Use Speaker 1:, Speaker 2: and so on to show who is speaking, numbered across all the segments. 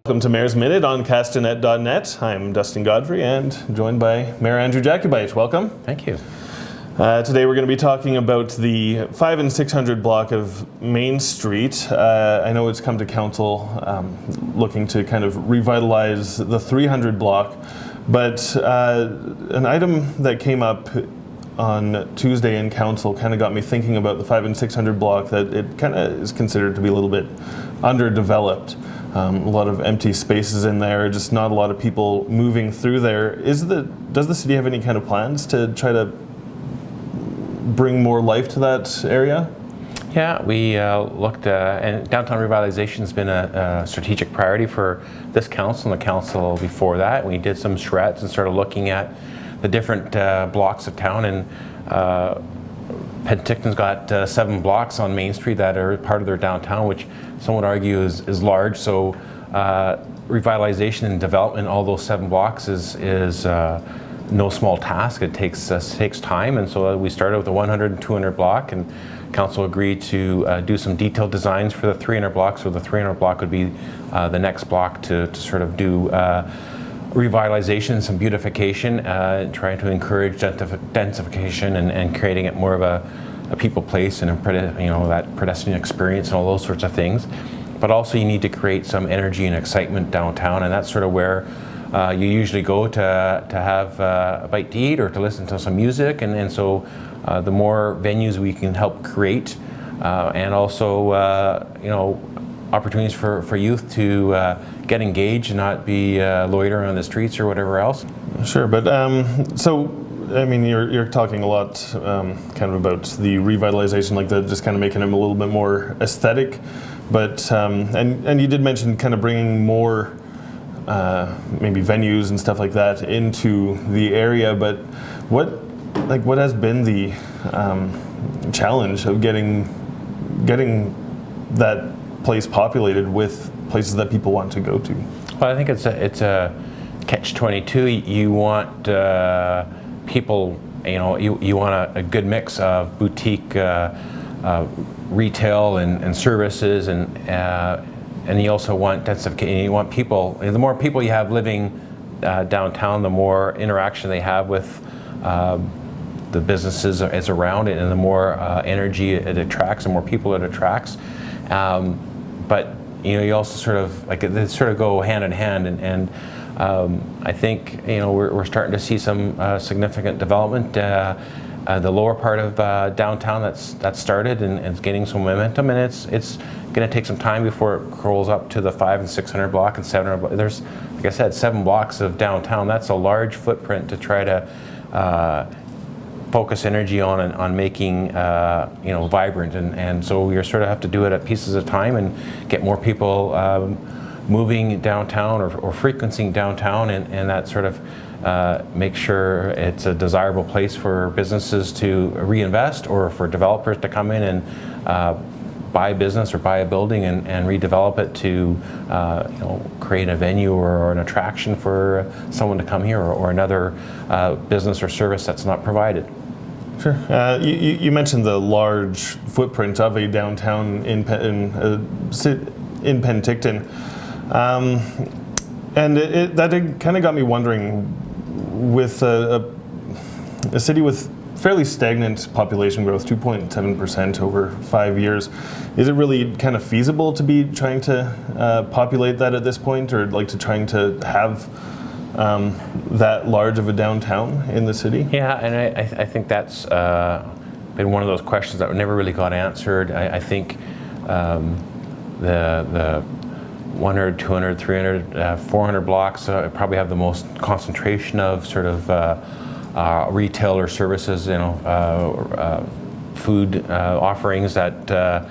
Speaker 1: Welcome to Mayor's Minute on castanet.net. I'm Dustin Godfrey and joined by Mayor Andrew Jacobite. Welcome.
Speaker 2: Thank you.
Speaker 1: Today we're going to be talking about the 5 and 600 block of Main Street. I know it's come to council looking to kind of revitalize the 300 block, but an item that came up on Tuesday in council kind of got me thinking about the 5 and 600 block, that it kind of is considered to be a little bit underdeveloped. A lot of empty spaces in there, just not a lot of people moving through there. Does the city have any kind of plans to try to bring more life to that area?
Speaker 2: Yeah, we looked, and downtown revitalization has been a strategic priority for this council and the council before that. We did some charrettes and started looking at the different blocks of town, and Penticton's got 7 blocks on Main Street that are part of their downtown, which some would argue is large. So revitalization and development, all those 7 blocks is no small task. It takes time, and so we started with the 100 and 200 block, and council agreed to do some detailed designs for the 300 block. So the 300 block would be the next block to sort of do revitalization, some beautification, trying to encourage densification and creating it more of a people place and that pedestrian experience and all those sorts of things. But also you need to create some energy and excitement downtown, and that's sort of where you usually go to have a bite to eat or to listen to some music, and so the more venues we can help create, and also opportunities for youth to get engaged and not be loitering on the streets or whatever else.
Speaker 1: Sure, but so I mean, you're talking a lot kind of about the revitalization, like just kind of making them a little bit more aesthetic, but and you did mention kind of bringing more maybe venues and stuff like that into the area, but what has been the challenge of getting that place populated with places that people want to go to?
Speaker 2: Well, I think it's a catch-22. You want people, you want a good mix of boutique retail and services, and you also want densification. You want people. The more people you have living downtown, the more interaction they have with the businesses is around it, and the more energy it attracts, the more people it attracts. But you also sort of they sort of go hand in hand, and I think we're starting to see some significant development. The lower part of downtown that's started and it's gaining some momentum, and it's going to take some time before it rolls up to the 5 and 600 block and 700 block. There's, like I said, 7 blocks of downtown. That's a large footprint to try to focus energy on making vibrant, and so we sort of have to do it at pieces of time and get more people moving downtown or frequenting downtown, and that sort of make sure it's a desirable place for businesses to reinvest or for developers to come in and buy a business or buy a building and redevelop it to create a venue or an attraction for someone to come here, or another business or service that's not provided.
Speaker 1: Sure. You mentioned the large footprint of a downtown in Penticton, and that kind of got me wondering, with a city with fairly stagnant population growth, 2.7% over 5 years, is it really kind of feasible to be trying to populate that at this point, or to trying to have that large of a downtown in the city?
Speaker 2: Yeah, and I think that's been one of those questions that never really got answered. I think the 100, 200, 300, 400 blocks probably have the most concentration of sort of retail or services, food offerings that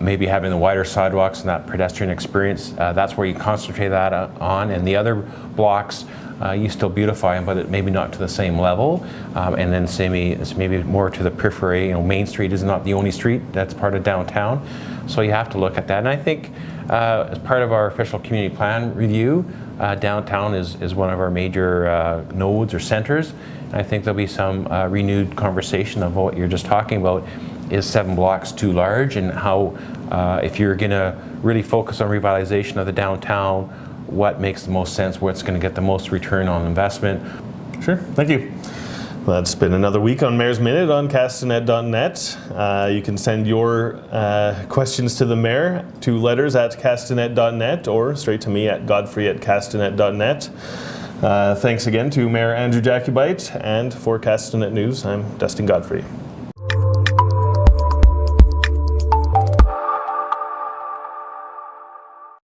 Speaker 2: maybe having the wider sidewalks and that pedestrian experience, that's where you concentrate that on. And the other blocks, you still beautify them, but maybe not to the same level. And then it's maybe more to the periphery. Main Street is not the only street that's part of downtown. So you have to look at that. And I think as part of our official community plan review, downtown is one of our major nodes or centers. And I think there'll be some renewed conversation of what you're just talking about. Is 7 blocks too large, and how if you're going to really focus on revitalization of the downtown, what makes the most sense, what's going to get the most return on investment.
Speaker 1: Sure, thank you. Well, that's been another week on Mayor's Minute on castanet.net. You can send your questions to the mayor to letters@castanet.net or straight to me at godfrey@castanet.net. Thanks again to Mayor Andrew Jacobite, and for Castanet News, I'm Dustin Godfrey.